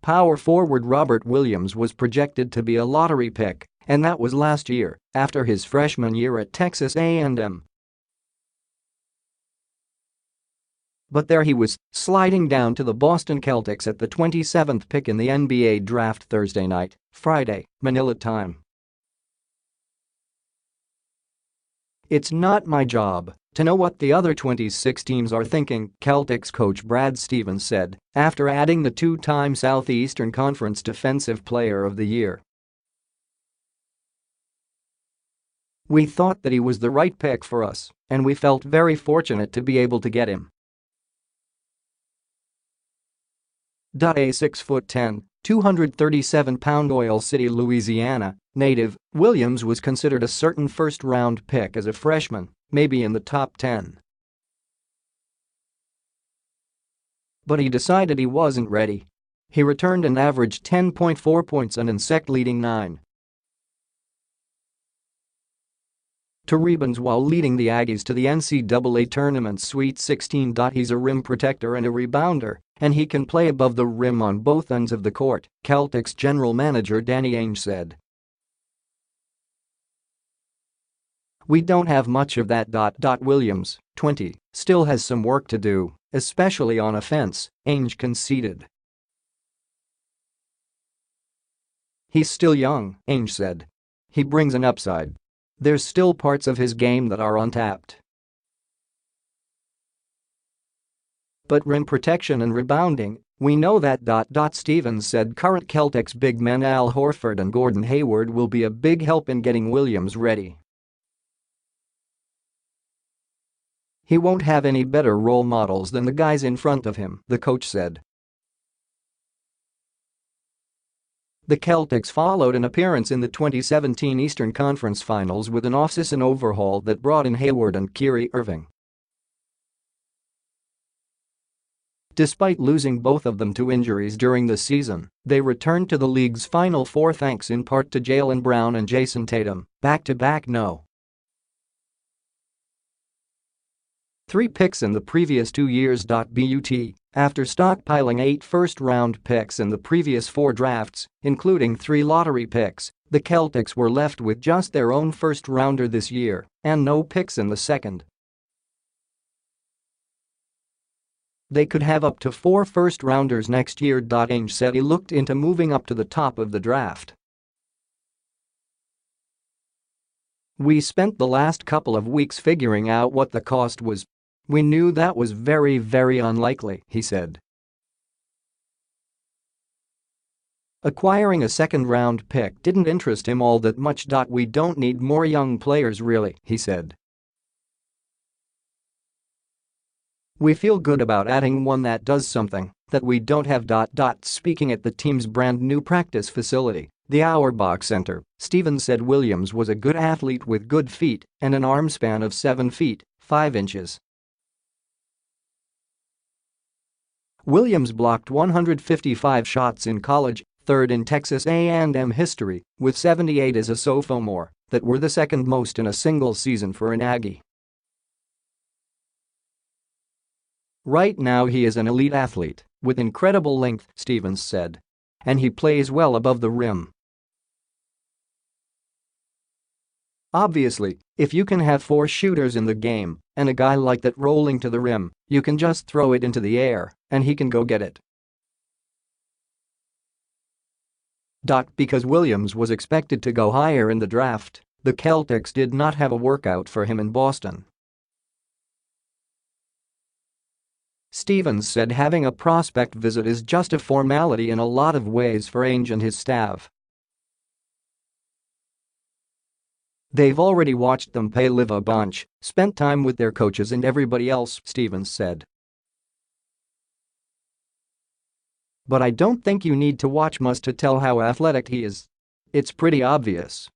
Power forward Robert Williams was projected to be a lottery pick, and that was last year, after his freshman year at Texas A&M. But there he was, sliding down to the Boston Celtics at the 27th pick in the NBA draft Thursday night, Friday, Manila time. "It's not my job to know what the other 26 teams are thinking," Celtics coach Brad Stevens said, after adding the two-time Southeastern Conference Defensive Player of the Year. "We thought that he was the right pick for us, and we felt very fortunate to be able to get him." A 6'10", 237-pound Oil City, Louisiana native, Williams was considered a certain first-round pick as a freshman, maybe in the top 10. But he decided he wasn't ready. He returned and averaged 10.4 points and insect-leading 9 to rebounds while leading the Aggies to the NCAA Tournament's Sweet 16. He's a rim protector and a rebounder, and he can play above the rim on both ends of the court, Celtics general manager Danny Ainge said. "We don't have much of that. Williams, 20, still has some work to do, especially on offense," Ainge conceded. "He's still young," Ainge said. "He brings an upside. There's still parts of his game that are untapped. But rim protection and rebounding, we know that. Stevens said current Celtics big men Al Horford and Gordon Hayward will be a big help in getting Williams ready. He won't have any better role models than the guys in front of him," the coach said. The Celtics followed an appearance in the 2017 Eastern Conference Finals with an off-season overhaul that brought in Hayward and Kyrie Irving. Despite losing both of them to injuries during the season, they returned to the league's Final Four thanks in part to Jaylen Brown and Jason Tatum, back-to-back No.3 picks in the previous 2 years. But after stockpiling 8 first-round picks in the previous 4 drafts, including 3 lottery picks, the Celtics were left with just their own first-rounder this year and no picks in the second. They could have up to 4 first-rounders next year. Ainge said he looked into moving up to the top of the draft. "We spent the last couple of weeks figuring out what the cost was. We knew that was very, very unlikely," he said. Acquiring a second-round pick didn't interest him all that much. "We don't need more young players really," he said. "We feel good about adding one that does something that we don't have." Speaking at the team's brand new practice facility, the Auerbach Center, Stevens said Williams was a good athlete with good feet and an arm span of 7 feet, 5 inches. Williams blocked 155 shots in college, third in Texas A&M history, with 78 as a sophomore, that were the second most in a single season for an Aggie. "Right now he is an elite athlete with incredible length," Stevens said. "And he plays well above the rim. Obviously, if you can have 4 shooters in the game and a guy like that rolling to the rim, you can just throw it into the air and he can go get it." Because Williams was expected to go higher in the draft, the Celtics did not have a workout for him in Boston. Stevens said having a prospect visit is just a formality in a lot of ways for Ainge and his staff. "They've already watched them play live a bunch, spent time with their coaches and everybody else," Stevens said. "But I don't think you need to watch much to tell how athletic he is. It's pretty obvious."